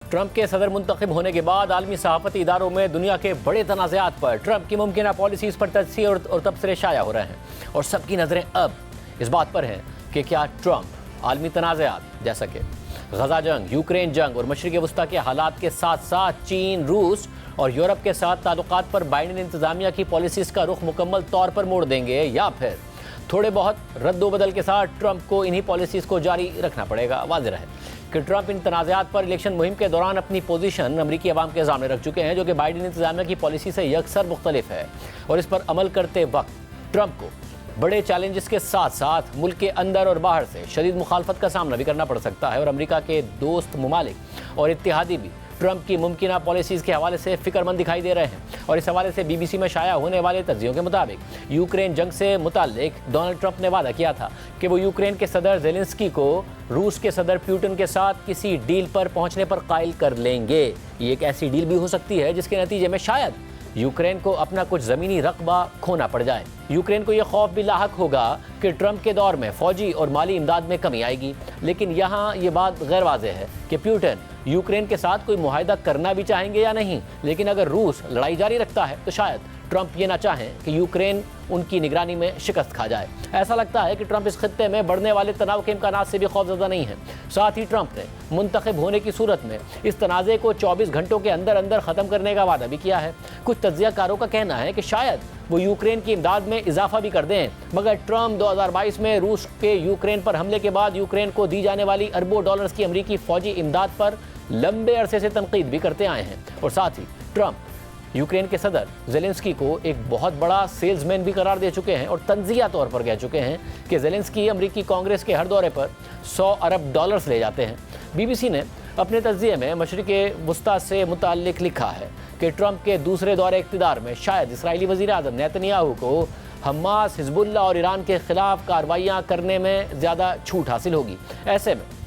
Trump کے صدر منتخب ہونے کے بعد عالمی صحافتی اداروں میں دنیا کے بڑے تنازعات پر ٹرمپ کی ممکنہ پالیسیز پر تجزیے اور تبصرے شائع ہو رہے ہیں، اور سب کی نظریں اب اس بات پر ہیں کہ کیا ٹرمپ عالمی تنازعات جیسا کہ غزہ جنگ، یوکرین جنگ اور مشرق وسطیٰ کے حالات کے ساتھ ساتھ چین، روس اور یورپ کے ساتھ تعلقات پر بائیڈن انتظامیہ کی پالیسیز کا رخ مکمل طور پر موڑ دیں گے، یا پھر تھوڑے بہت رد و بدل کے ساتھ ٹرمپ کو انہی پالیسیز کو جاری رکھنا پڑے گا۔ واضح ہے کہ ٹرمپ ان تنازعات پر الیکشن مہم کے دوران اپنی پوزیشن امریکی عوام کے سامنے رکھ چکے ہیں، جو کہ بائیڈن انتظامیہ کی پالیسی سے یکسر مختلف ہے، اور اس پر عمل کرتے وقت ٹرمپ کو بڑے چیلنجز کے ساتھ ساتھ ملک کے اندر اور باہر سے شدید مخالفت کا سامنا بھی کرنا پڑ سکتا ہے، اور امریکہ کے دوست ممالک اور اتحادی بھی ٹرمپ کی ممکنہ پالیسیز کے حوالے سے فکر مند دکھائی دے رہے ہیں۔ اور اس حوالے سے بی بی سی میں شائع ہونے والے تجزیوں کے مطابق یوکرین جنگ سے متعلق ڈونلڈ ٹرمپ نے وعدہ کیا تھا کہ وہ یوکرین کے صدر زیلنسکی کو روس کے صدر پیوٹن کے ساتھ کسی ڈیل پر پہنچنے پر قائل کر لیں گے۔ یہ ایک ایسی ڈیل بھی ہو سکتی ہے جس کے نتیجے میں شاید یوکرین کو اپنا کچھ زمینی رقبہ کھونا پڑ جائے۔ یوکرین کو یہ خوف بھی لاحق ہوگا کہ ٹرمپ کے دور میں فوجی اور مالی امداد میں کمی آئے گی، لیکن یہاں یہ بات غیر واضح ہے کہ پیوٹن یوکرین کے ساتھ کوئی معاہدہ کرنا بھی چاہیں گے یا نہیں، لیکن اگر روس لڑائی جاری رکھتا ہے تو شاید ٹرمپ یہ نہ چاہیں کہ یوکرین ان کی نگرانی میں شکست کھا جائے۔ ایسا لگتا ہے کہ ٹرمپ اس خطے میں بڑھنے والے تناؤ کے امکانات سے بھی خوفزدہ نہیں ہیں۔ ساتھ ہی ٹرمپ نے منتخب ہونے کی صورت میں اس تنازع کو 24 گھنٹوں کے اندر اندر ختم کرنے کا وعدہ بھی کیا ہے۔ کچھ تجزیہ کاروں کا کہنا ہے کہ شاید وہ یوکرین کی امداد میں اضافہ بھی کر دیں، مگر ٹرمپ 2022 میں روس کے یوکرین پر حملے کے بعد یوکرین کو دی جانے والی اربوں ڈالرز کی امریکی فوجی امداد پر لمبے عرصے سے تنقید بھی کرتے آئے ہیں، اور ساتھ ہی ٹرمپ یوکرین کے صدر زیلنسکی کو ایک بہت بڑا سیلز مین بھی قرار دے چکے ہیں، اور تنزیہ طور پر کہہ چکے ہیں کہ زیلنسکی امریکی کانگریس کے ہر دورے پر 100 ارب ڈالرز لے جاتے ہیں۔ بی بی سی نے اپنے تجزیے میں مشرق وسطیٰ سے متعلق لکھا ہے کہ ٹرمپ کے دوسرے دور اقتدار میں شاید اسرائیلی وزیر اعظم نیتنیاہو کو حماس، حزب اللہ اور ایران کے خلاف کارروائیاں کرنے میں زیادہ چھوٹ حاصل ہوگی۔ ایسے میں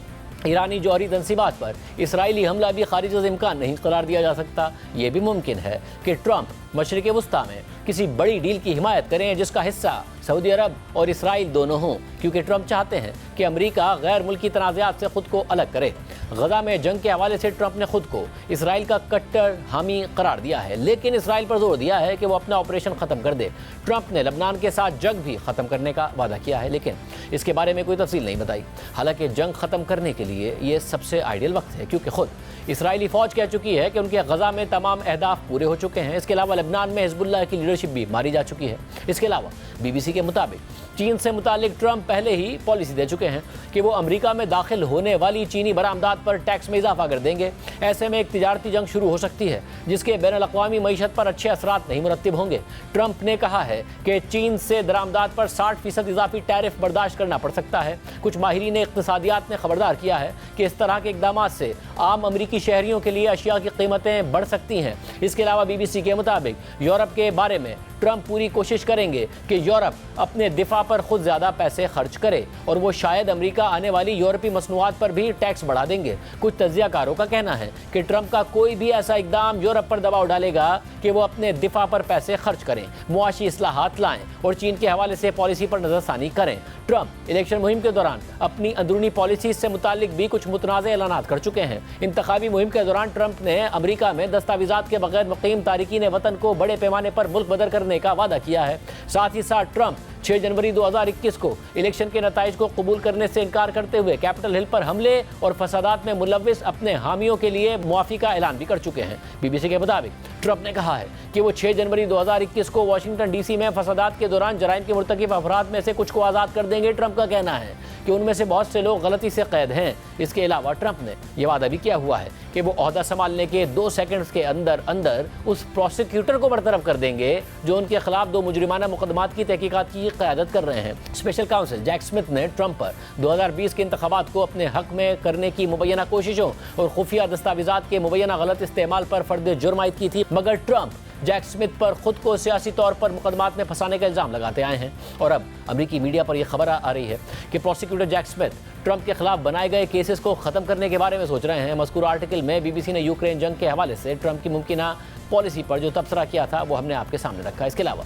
ایرانی جوہری تنصیبات پر اسرائیلی حملہ بھی خارج از امکان نہیں قرار دیا جا سکتا۔ یہ بھی ممکن ہے کہ ٹرمپ مشرق وسطیٰ میں کسی بڑی ڈیل کی حمایت کریں جس کا حصہ سعودی عرب اور اسرائیل دونوں ہوں، کیونکہ ٹرمپ چاہتے ہیں کہ امریکہ غیر ملکی تنازعات سے خود کو الگ کرے۔ غزہ میں جنگ کے حوالے سے ٹرمپ نے خود کو اسرائیل کا کٹر حامی قرار دیا ہے، لیکن اسرائیل پر زور دیا ہے کہ وہ اپنا آپریشن ختم کر دے۔ ٹرمپ نے لبنان کے ساتھ جنگ بھی ختم کرنے کا وعدہ کیا ہے، لیکن اس کے بارے میں کوئی تفصیل نہیں بتائی۔ حالانکہ جنگ ختم کرنے کے لیے یہ سب سے آئیڈیل وقت ہے، کیونکہ خود اسرائیلی فوج کہہ چکی ہے کہ ان کے غزہ میں تمام اہداف پورے ہو چکے ہیں۔ اس کے علاوہ لبنان میں حزب اللہ کی لیڈرشپ بھی ماری جا چکی ہے۔ اس کے علاوہ بی بی سی کے مطابق چین سے متعلق ٹرمپ پہلے ہی پالیسی دے چکے ہیں کہ وہ امریکہ میں داخل ہونے والی چینی برآمدات پر ٹیکس میں اضافہ کر دیں گے۔ ایسے میں ایک تجارتی جنگ شروع ہو سکتی ہے جس کے بین الاقوامی معیشت پر اچھے اثرات نہیں مرتب ہوں گے۔ ٹرمپ نے کہا ہے کہ چین سے درآمدات پر 60% اضافی ٹیرف برداشت کرنا پڑ سکتا ہے۔ کچھ ماہرین اقتصادیات نے خبردار کیا ہے کہ اس طرح کے اقدامات سے عام امریکی شہریوں کے لیے اشیاء کی قیمتیں بڑھ سکتی ہیں۔ اس کے علاوہ بی بی سی کے مطابق یورپ کے بارے میں ٹرمپ پوری کوشش کریں گے کہ یورپ اپنے دفاع پر خود زیادہ پیسے خرچ کرے، اور وہ شاید امریکہ آنے والی یورپی مصنوعات پر بھی ٹیکس بڑھا دیں گے۔ کچھ تجزیہ کاروں کا کہنا ہے کہ ٹرمپ کا کوئی بھی ایسا اقدام یورپ پر دباؤ ڈالے گا کہ وہ اپنے دفاع پر پیسے خرچ کریں، معاشی اصلاحات لائیں اور چین کے حوالے سے پالیسی پر نظر ثانی کریں۔ ٹرمپ الیکشن مہم کے دوران اپنی اندرونی پالیسیز سے متعلق بھی کچھ متنازع اعلانات کر چکے ہیں۔ انتخابی مہم کے دوران ٹرمپ نے امریکہ میں دستاویزات کے بغیر مقیم تارکین وطن کو بڑے پیمانے پر ملک بدر کرنے کا وعدہ کیا ہے۔ ساتھ ہی ساتھ ٹرمپ 6 جنوری 2021 کو الیکشن کے نتائج کو قبول کرنے سے انکار کرتے ہوئے کیپٹل ہل پر حملے اور فسادات میں ملوث اپنے حامیوں کے لیے معافی کا اعلان بھی کر چکے ہیں۔ بی بی سی کے مطابق ٹرمپ نے کہا ہے کہ وہ 6 جنوری 2021 کو واشنگٹن ڈی سی میں فسادات کے دوران جرائم کے مرتکب افراد میں سے کچھ کو آزاد کر دیں گے۔ ٹرمپ کا کہنا ہے کہ ان میں سے بہت سے لوگ غلطی سے قید ہیں۔ اس کے علاوہ ٹرمپ نے یہ وعدہ بھی کیا ہوا ہے کہ وہ عہدہ سنبھالنے کے 2 سیکنڈز کے اندر اندر اس پروسیکیوٹر کو برطرف کر دیں گے جو ان کے خلاف 2 مجرمانہ مقدمات کی تحقیقات کی قیادت کر رہے ہیں۔ اسپیشل کاؤنسل جیک سمتھ نے ٹرمپ پر 2020 کے انتخابات کو اپنے حق میں کرنے کی مبینہ کوششوں اور خفیہ دستاویزات کے مبینہ غلط استعمال پر فرد جرم عائد کی تھی، مگر ٹرمپ جیک سمتھ پر خود کو سیاسی طور پر مقدمات میں پھنسانے کا الزام لگاتے آئے ہیں، اور اب امریکی میڈیا پر یہ خبر آ رہی ہے کہ پروسیکیوٹر جیک سمتھ ٹرمپ کے خلاف بنائے گئے کیسز کو ختم کرنے کے بارے میں سوچ رہے ہیں۔ مذکورہ آرٹیکل میں بی بی سی نے یوکرین جنگ کے حوالے سے ٹرمپ کی ممکنہ पॉलिसी पर जो तबसरा किया था वो हमने आपके सामने रखा। इसके अलावा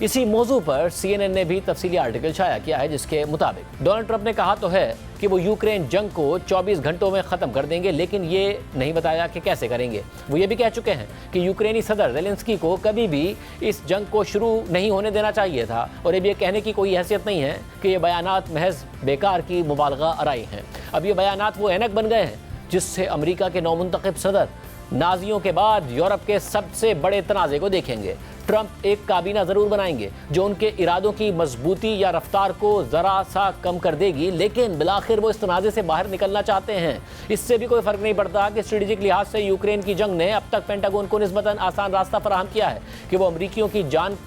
इसी मौजू पर CNN ने भी तफसीली आर्टिकल शाया किया है, जिसके मुताबिक डोनाल्ड ट्रंप ने कहा तो है कि वो यूक्रेन जंग को 24 घंटों में ख़त्म कर देंगे, लेकिन ये नहीं बताया कि कैसे करेंगे। वो ये भी कह चुके हैं कि यूक्रेनी सदर ज़ेलेंस्की को कभी भी इस जंग को शुरू नहीं होने देना चाहिए था, और अब ये कहने की कोई हैसियत नहीं है कि ये बयानात महज बेकार की मुबालगा आराई हैं। अब ये बयानात वो ऐनक बन गए हैं जिससे अमेरिका के नौमुंतखब सदर नाजियों के बाद यूरोप के सबसे बड़े तनाज़े को देखेंगे। ट्रंप एक काबीना ज़रूर बनाएंगे जो उनके इरादों की मजबूती या रफ्तार को ज़रा सा कम कर देगी, लेकिन बिलाखिर वो इस तनाज़े से बाहर निकलना चाहते हैं। इससे भी कोई फ़र्क नहीं पड़ता कि स्ट्रेटेजिक लिहाज से यूक्रेन की जंग ने अब तक पेंटागन को निस्बतन आसान रास्ता फराहम किया है कि वो अमरीकियों की जान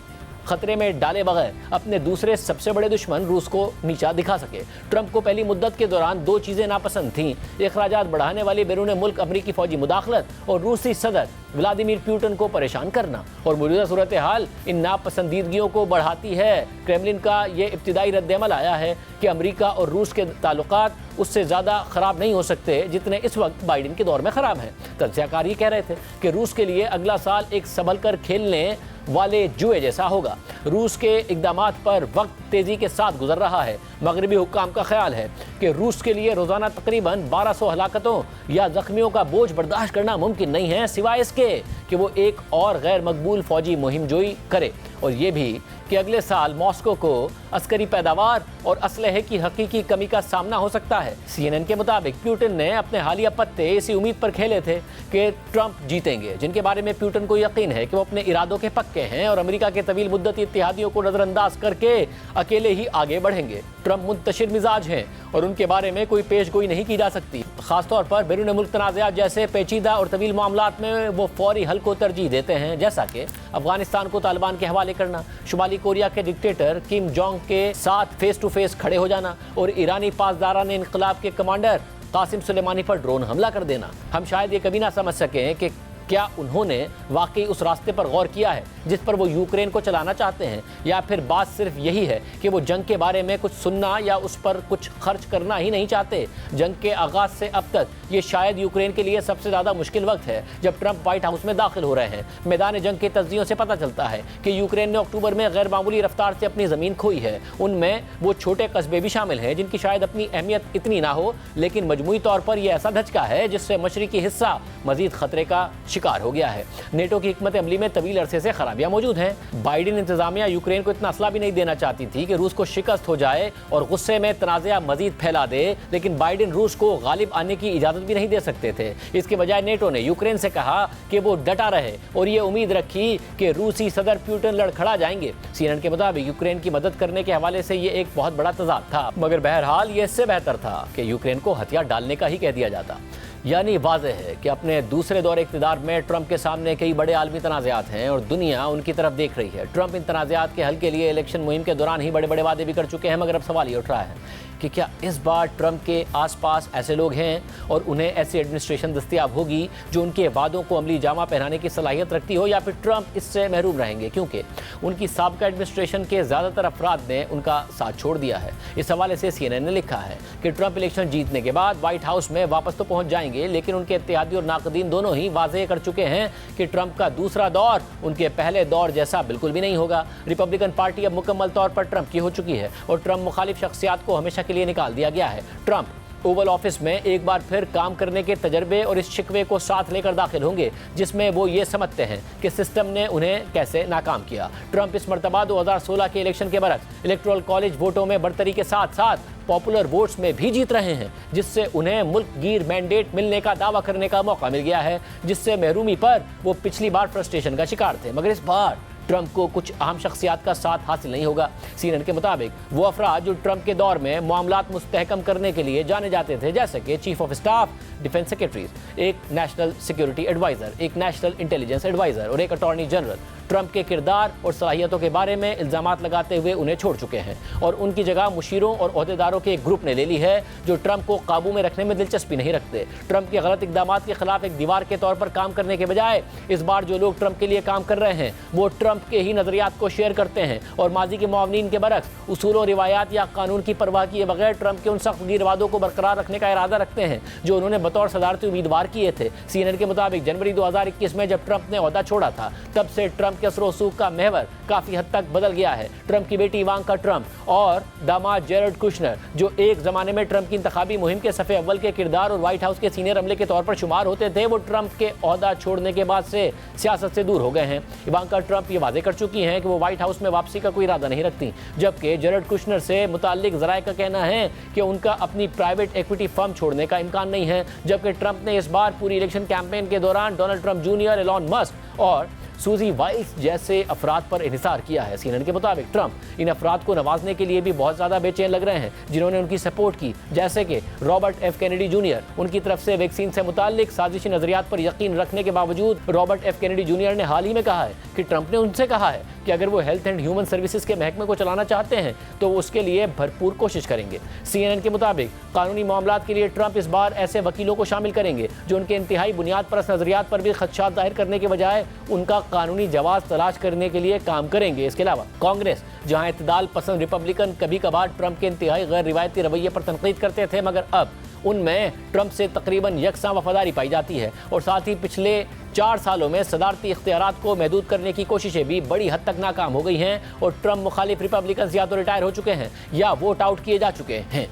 खतरे में डाले बगैर अपने दूसरे सबसे बड़े दुश्मन रूस को नीचा दिखा सके। ट्रंप को पहली मुद्दत के दौरान दो चीज़ें नापसंद थीं, अखराजात बढ़ाने वाली बैरून मुल्क अमरीकी फौजी मुदाखलत और रूसी सदर व्लादिमीर पुतिन को परेशान करना। और मौजूदा सूरत हाल इन नापसंदीदगियों को बढ़ाती है। क्रेमलिन का ये इब्तिदाई रद्द-ए-अमल आया है कि अमरीका और रूस के ताल्लुकात उससे ज़्यादा ख़राब नहीं हो सकते जितने इस वक्त बाइडेन के दौर में ख़राब हैं। तज्ज़ियाकार ये कह रहे थे कि रूस के लिए अगला साल एक संभल कर खेलने वाले जुए जैसा होगा। रूस के इक़दामात पर वक्त तेज़ी के साथ गुजर रहा है। मगरबी हुक्काम का ख्याल है कि रूस के लिए रोज़ाना तकरीबन 1200 हलाकतों या ज़ख्मियों का बोझ बर्दाश्त करना मुमकिन नहीं है, सिवाय इसके कि वो एक और गैर मकबूल फ़ौजी मुहिम जोई करे, और ये भी कि अगले साल मॉस्को को अस्करी पैदावार और असलहे की हकीकी कमी का सामना हो सकता है। CNN के मुताबिक पुतिन ने अपने हालिया पत्ते इसी उम्मीद पर खेले थे कि ट्रंप जीतेंगे, जिनके बारे में पुतिन को यकीन है कि वो अपने इरादों के पक्के हैं और अमेरिका के तवील मुद्दती इत्तेहादियों को नज़रअंदाज करके अकेले ही आगे बढ़ेंगे। ट्रंप मुंतशिर मिजाज हैं और उनके बारे में कोई पेशगोई नहीं की जा सकती। खासतौर पर बैरून मुल्क तनाज़ात जैसे पेचीदा और तवील मामलात में वो फौरी हल को तरजीह देते हैं, जैसा कि अफगानिस्तान को तालिबान के हवाले करना, शुमाली कोरिया के डिक्टेटर किम जोंग के साथ फेस टू फेस खड़े हो जाना और ईरानी पासदारान इनकलाब के कमांडर कासिम सुलेमानी पर ड्रोन हमला कर देना। हम शायद ये कभी ना समझ सकें कि क्या उन्होंने वाकई उस रास्ते पर गौर किया है जिस पर वो यूक्रेन को चलाना चाहते हैं, या फिर बात सिर्फ यही है कि वो जंग के बारे में कुछ सुनना या उस पर कुछ खर्च करना ही नहीं चाहते। जंग के आगाज़ से अब तक ये शायद यूक्रेन के लिए सबसे ज़्यादा मुश्किल वक्त है जब ट्रंप व्हाइट हाउस में दाखिल हो रहे हैं। मैदान जंग के तज्जियों से पता चलता है कि यूक्रेन ने अक्टूबर में गैर मामूली रफ्तार से अपनी ज़मीन खोई है। उनमें वो छोटे कस्बे भी शामिल हैं जिनकी शायद अपनी अहमियत इतनी ना हो, लेकिन मजमूई तौर पर यह ऐसा धचका है जिससे मशरिकी हिस्सा मजीद खतरे का शिकार हो गया है। नेटो की हिकमत अमली में तवील अरसे से खराबियां मौजूद हैं। बाइडेन इंतजामिया यूक्रेन को इतना असला भी नहीं देना चाहती थी कि रूस को शिकस्त हो जाए और गुस्से में तनाज़ा मजीद फैला दे, लेकिन बाइडेन रूस को गालिब आने की इजाज़त भी नहीं दे सकते थे। इसके बजाय नेटो ने यूक्रेन से कहा कि वो डटा रहे और ये उम्मीद रखी कि रूसी सदर पुतिन लड़खड़ा जाएंगे। CNN के मुताबिक यूक्रेन की मदद करने के हवाले से ये एक बहुत बड़ा तज़ाद था, मगर बहरहाल ये इससे बेहतर था कि यूक्रेन को हथियार डालने का ही कह दिया जाता। यानी वाज़ेह है कि अपने दूसरे दौर इक़्तिदार में ट्रंप के सामने कई बड़े आलमी तनाज़ात हैं और दुनिया उनकी तरफ देख रही है। ट्रंप इन तनाज़ात के हल के लिए इलेक्शन मुहिम के दौरान ही बड़े बड़े वादे भी कर चुके हैं, मगर अब सवाल ये उठ रहा है कि क्या इस बार ट्रंप के आसपास ऐसे लोग हैं और उन्हें ऐसी एडमिनिस्ट्रेशन दस्तयाब होगी जो उनके वादों को अमली जामा पहनाने की सलाहियत रखती हो, या फिर ट्रंप इससे महरूम रहेंगे क्योंकि उनकी साबिक़ा एडमिनिस्ट्रेशन के ज़्यादातर अफराद ने उनका साथ छोड़ दिया है। इस हवाले से CNN ने लिखा है कि ट्रंप इलेक्शन जीतने के बाद व्हाइट हाउस में वापस तो पहुँच जाएंगे, लेकिन उनके इत्तेहादी और नाक़दीन दोनों ही वाज़ेह कर चुके हैं कि ट्रंप का दूसरा दौर उनके पहले दौर जैसा बिल्कुल भी नहीं होगा। रिपब्लिकन पार्टी अब मुकम्मल तौर पर ट्रंप की हो चुकी है और ट्रंप मुखालिफ शख्सियात को हमेशा के लिए निकाल दिया गया है। ट्रंप ओवल ऑफिस में एक बार फिर काम करने के तजर्बे और इस शिकवे को साथ लेकर दाखिल होंगे जिसमें वो ये समझते हैं कि सिस्टम ने उन्हें कैसे नाकाम किया। ट्रंप इस मरतबा 2016 के इलेक्शन के बरक्स इलेक्टोरल कॉलेज वोटों में बढ़तरी के साथ साथ पॉपुलर वोट्स में भी जीत रहे हैं, जिससे उन्हें मुल्क गिर मैंडेट मिलने का दावा करने का मौका मिल गया है, जिससे महरूमी पर वो पिछली बार फ्रस्ट्रेशन का शिकार थे। मगर इस बार ट्रंप को कुछ अहम शख्सियात का साथ हासिल नहीं होगा। CNN के मुताबिक वो अफराद जो ट्रंप के दौर में मामलात मुस्तहकम करने के लिए जाने जाते थे, जैसे कि chief of staff, defence secretaries, एक नेशनल सिक्योरिटी एडवाइज़र, एक नेशनल इंटेलिजेंस एडवाइज़र और एक अटॉर्नी जनरल, ट्रंप के किरदार और सलाहियतों के बारे में इल्जामात लगाते हुए उन्हें छोड़ चुके हैं और उनकी जगह मुशीरों और ओहदेदारों के एक ग्रुप ने ले ली है जो ट्रंप को काबू में रखने में दिलचस्पी नहीं रखते। ट्रंप के गलत इकदामात के खिलाफ एक दीवार के तौर पर काम करने के बजाय इस बार जो लोग ट्रंप के लिए काम कर रहे हैं वो ट्रंप के ही नजरियात को शेयर करते हैं और माजी के मुआवनीन के बरक्स उसूलों, रिवायात या कानून की परवाह किए बगैर ट्रंप के उन सख्त गिरवादों को बरकरार रखने का इरादा रखते हैं जो उन्होंने बतौर सदारती उम्मीदवार किए थे। CNN के मुताबिक जनवरी 2021 में जब ट्रंप ने ओहदा छोड़ा था तब से ट्रंप के असर रसूख का महवर काफी हद तक बदल गया है। ट्रंप की बेटी इवांका ट्रंप और दामाद जेरेड कुशनर जो एक जमाने में ट्रंप की इंतखाबी मुहिम के सफ़े अव्वल के किरदार और व्हाइट हाउस के सीनियर अमले के तौर पर शुमार होते थे, वो ट्रंप के ओहदा छोड़ने के बाद से सियासत से दूर हो गए हैं। इवांका ट्रंप ये वादे कर चुकी हैं कि वो व्हाइट हाउस में वापसी का कोई इरादा नहीं रखती, जबकि जेरेड कुशनर से मुताल्लिक ज़राए का कहना है कि उनका अपनी प्राइवेट इक्विटी फर्म छोड़ने का इम्कान नहीं है। जबकि ट्रंप ने इस बार पूरी इलेक्शन कैंपेन के दौरान Donald Trump junior, Elon Musk और सूजी वाइस जैसे अफराद पर इन्हिसार किया है। CNN के मुताबिक ट्रंप इन अफराद को नवाजने के लिए भी बहुत ज़्यादा बेचैन लग रहे हैं जिन्होंने उनकी सपोर्ट की, जैसे कि रॉबर्ट एफ कैनेडी जूनियर। उनकी तरफ से वैक्सीन से मुताल्लिक साजिशी नजरियात पर यकीन रखने के बावजूद रॉबर्ट एफ कैनेडी जूनियर ने हाल ही में कहा है कि ट्रंप ने उनसे कहा है कि अगर वो हेल्थ एंड ह्यूमन सर्विसेज के महकमे को चलाना चाहते हैं तो उसके लिए भरपूर कोशिश करेंगे। CNN के मुताबिक कानूनी मामलात के लिए ट्रंप इस बार ऐसे वकीलों को शामिल करेंगे जो उनके इंतहाई बुनियाद परस्त नजरियात पर भी खदशात जाहिर करने के बजाय उनका कानूनी जवाब तलाश करने के लिए काम करेंगे। इसके अलावा कांग्रेस, जहां इत्तेदाल पसंद रिपब्लिकन कभी कभार ट्रंप के इंतहाई गैर रिवायती रवैये पर तनकीद करते थे, मगर अब उनमें ट्रंप से तकरीबन यकसां वफादारी पाई जाती है और साथ ही पिछले 4 सालों में सदारती इख्तियारात को महदूद करने की कोशिशें भी बड़ी हद तक नाकाम हो गई हैं और ट्रंप मुखालिफ रिपब्लिकन या तो रिटायर हो चुके हैं या वोट आउट किए जा चुके हैं।